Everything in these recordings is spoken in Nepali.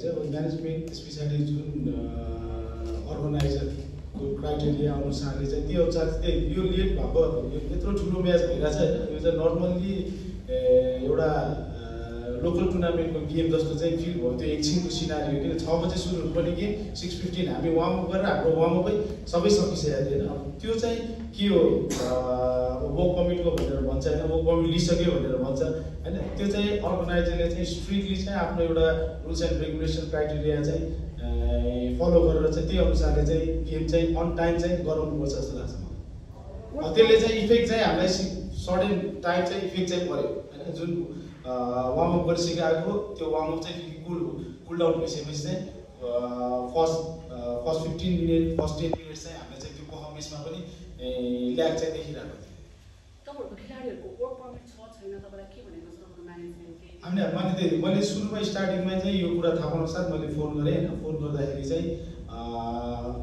म्यानेजमेन्ट स्पेशली जुन अर्गनाइजरको क्राइटेरिया अनुसारले चाहिँ त्यो अनुसार चाहिँ यो लेट भएको यत्रो ठुलो म्याच भइरहेछ होइन। यो चाहिँ नर्मल्ली एउटा लोकल टुर्नामेन्टको गेम जस्तो चाहिँ फिल भयो। त्यो एकछिनको सिनारी हो किन 6 बजे सुरु हुनुपर्ने गेम 6:15 हामी वार्मअप गरेर हाम्रो वार्मअपै सबै सकिसकेको थिएन। अब त्यो चाहिँ के हो वर्क पर्मिटको भनेर भन्छ होइन, वर्क पर्मिट लिइसक्यो भनेर भन्छ होइन। त्यो चाहिँ अर्गनाइजरले चाहिँ स्ट्रिक्टली चाहिँ आफ्नो एउटा रुल्स एन्ड रेगुलेसन क्राइटेरिया चाहिँ फलो गरेर चाहिँ त्यही अनुसारले चाहिँ गेम चाहिँ अन टाइम चाहिँ गराउनुपर्छ जस्तो लाग्छ मलाई। त्यसले चाहिँ इफेक्ट चाहिँ हामीलाई सडन टाइम चाहिँ इफेक्ट चाहिँ पऱ्यो होइन। जुन वार्मअप गरिसकेको त्यो वार्मअप चाहिँ कुल डाउन भइसकेपछि चाहिँ फर्स्ट 15 मिनट फर्स्ट 10 मिनट चाहिँ हामीले चाहिँ त्यो पर्फर्मेन्समा पनि ल्याग चाहिँ देखिरहेको थियो। तपाईहरुको खेलाडीहरुको वर्क पर्मिट छ छैन तपाईलाई के भनेको छ तपाईको म्यानेजमेन्टले? मैले सुरुमा स्टार्टिङमा चाहिँ यो कुरा थाहा पाउन साथ मैले फोन गरेँ होइन। फोन गर्दाखेरि चाहिँ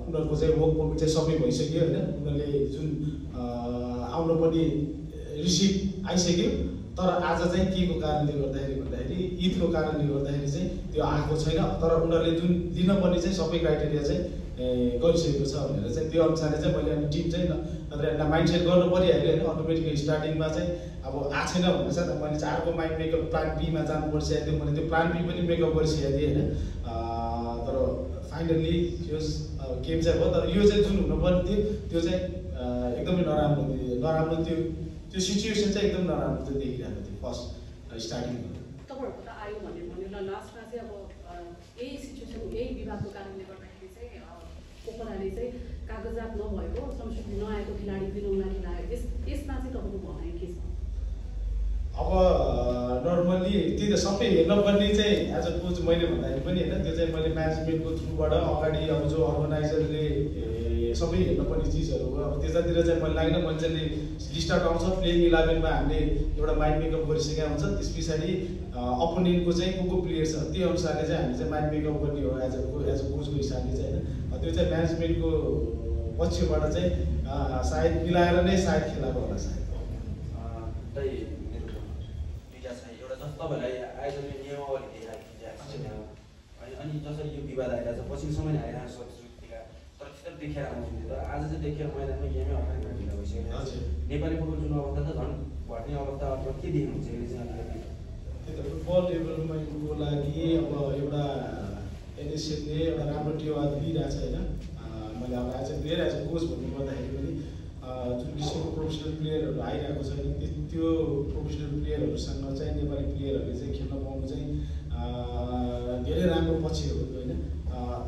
उनीहरूको चाहिँ वर्क पर्मिट चाहिँ सबै भइसक्यो होइन। उनीहरूले जुन आउनुपर्ने रिसिभ आइसक्यो, तर आज चाहिँ के को कारणले भन्दाखेरि ईदको कारणले गर्दाखेरि चाहिँ त्यो आएको छैन। तर उनीहरूले जुन दिनुपर्ने चाहिँ सबै क्राइटेरिया चाहिँ गरिसकेको छ भनेर चाहिँ त्यो अनुसारले चाहिँ मैले अनि टिम चाहिँ नत्र एउटा माइन्ड सेट गर्नु परिहाल्यो होइन। अटोमेटिकली स्टार्टिङमा चाहिँ अब आएको छैन भनेर चाहिँ मैले चाहिँ अर्को माइन्ड मेकअप प्लान बीमा जानु परिसकेको थियो। मैले त्यो प्लान बी पनि मेकअप गरिसकेको थिएँ होइन। तर फाइनल्ली त्यो गेम चाहिँ भयो। तर यो चाहिँ जुन हुनुपर्ने थियो त्यो चाहिँ एकदमै नराम्रो त्यो सिचुएसन चाहिँ एकदम नराम्रो चाहिँ देखिरहेको थियो फर्स्ट स्टार्टिङमा। तपाईहरुको त आयो भन्ने ल लास्टमा चाहिँ अब यही सिचुएसन यही विवादको कारणले गर्दाखेरि चाहिँ ओपराले चाहिँ कागजात नभएको संशोधन नआएको खेलाडी दिनौँला खेलायो। यसमा चाहिँ तपाईको भनाइ के छ? अब नर्मल्ली त्यो त सबै हेर्नुपर्ने चाहिँ एज अ कोच मैले भन्दाखेरि पनि होइन, त्यो चाहिँ मैले म्यानेजमेन्टको थ्रुबाट अगाडि अब जो अर्गनाइजरले सबै हेर्नुपर्ने चिजहरू हो। अब त्यतातिर चाहिँ मैले लाग्दैन। मैले चाहिँ लिस्ट आउट आउँछ प्लेइङ 11मा हामीले एउटा माइन्ड मेकअप गरिसकेका हुन्छ। त्यस पछाडि अपोनेन्टको चाहिँ को प्लेयर छ त्यो अनुसारले चाहिँ हामीले चाहिँ माइन्ड मेकअप गर्ने हो एज अ कोचको हिसाबले चाहिँ होइन। त्यो चाहिँ म्यानेजमेन्टको पक्षबाट चाहिँ सायद मिलाएर नै सायद खेलाएको होला सायद। तपाईहरुलाई आयोजनले नियमावली दिइराखेको छ अनि जसरी यो विवाद आइरहेको छ पछिल्लो समय आइरहेको छ सुरुदेखि, तर चित्र देखेर आउँछ। तर आज चाहिँ देखेर मैदानमा गेमै अगाडि ढिलो भइसकेको छ। नेपाली फुटबल जुन अवस्था त झन् घट्ने अवस्था अथवा के देख्नुहुन्छ यसले चाहिँ अलिकति? त्यो त फुटबल डेभलपमेन्टको लागि अब एउटा एनएसएलले एउटा राम्रो टेवा दिइरहेछ होइन। मैले अब as a player as a coach भन्नुपर्दाखेरि पनि जुन किसिमको प्रोफेसनल प्लेयरहरू आइरहेको छ त्यो प्रोफेसनल प्लेयरहरूसँग चाहिँ नेपाली प्लेयरहरूले चाहिँ खेल्न पाउनु चाहिँ धेरै राम्रो पक्ष हो होइन।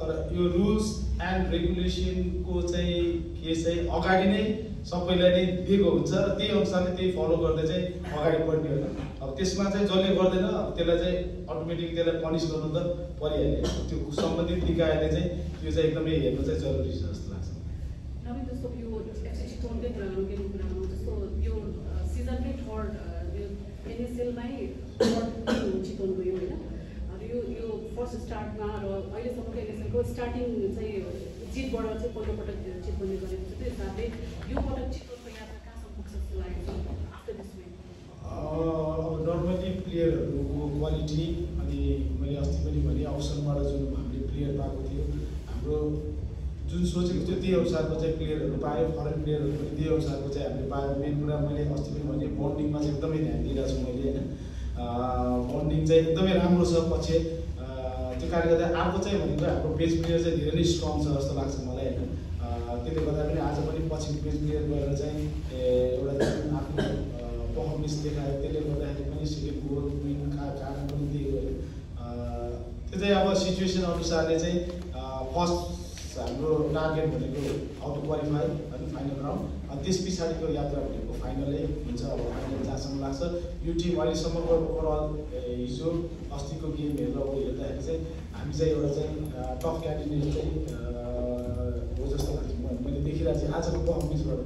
तर यो रुल्स एन्ड रेगुलेसनको चाहिँ के चाहिँ अगाडि नै सबैलाई नै दिएको हुन्छ र त्यही अनुसारले त्यही फलो गर्दै चाहिँ अगाडि बढ्ने हो। अब त्यसमा चाहिँ जसले गर्दैन त्यसलाई चाहिँ अटोमेटिक त्यसलाई पनिस गर्नु त परिहाल्यो। त्यो सम्बन्धित निकायले चाहिँ त्यो चाहिँ एकदमै हेर्नु चाहिँ जरुरी छ जस्तो लाग्छ। नवीन जस्तो यो एफसी चितवनकै कुरा गरौँ जस्तो यो सिजनकै थर्ड एनएसएलमै थर्ड चितवन गयो होइन। यो फर्स्ट स्टार्टमा र अहिलेसम्मको एनएसएलको स्टार्टिङ चाहिँ जितबाट चाहिँ पहिलोपटक चितवनले गरेको छ। त्यो हिसाबले यो पटक चितवनको यात्रा कहाँसम्म पुग्छ जस्तो लागेको छ आफ्टर दिस म्याच? नर्मली प्लेयरहरूको क्वालिटी अनि मैले अस्ति पनि भने अवसरबाट जुन हामीले प्लेयर पाएको थियो हाम्रो जुन सोचेको थियो त्यही अनुसारको चाहिँ प्लेयरहरू पायो। फरेन प्लेयरहरू पनि त्यही अनुसारको चाहिँ हामीले पायो। मेन कुरा मैले अस्ति पनि भने बन्डिङमा चाहिँ एकदमै ध्यान दिइरहेको छु मैले होइन। बन्डिङ चाहिँ एकदमै राम्रो छ पक्ष। त्यो कारणले गर्दा अर्को चाहिँ भनेको हाम्रो बेस प्लेयर चाहिँ धेरै नै स्ट्रङ छ जस्तो लाग्छ मलाई होइन। त्यसले गर्दा पनि आज पनि पछि बेस प्लेयर गरेर चाहिँ एउटा आफ्नो पर्फर्मेन्स देखायो। त्यसले गर्दाखेरि पनि सेकेन्ड गोल विनको कारण पनि त्यही गयो। त्यो चाहिँ अब सिचुएसन अनुसारले चाहिँ फर्स्ट हाम्रो टार्गेट भनेको हाउ टु क्वालिफाई होइन फाइनल राउन्ड। अनि त्यस पछाडिको यात्रा भनेको फाइनलै हुन्छ। अब फाइनल जहाँसम्म लाग्छ यो टिम अहिलेसम्मको ओभरअल हिजो अस्तिको गेम हेर्दाखेरि चाहिँ हामी चाहिँ एउटा चाहिँ टफ क्यान्डिडेट चाहिँ हो जस्तो लाग्छ मैले देखिरहेको छु आजको पर्फर्मेन्सबाट।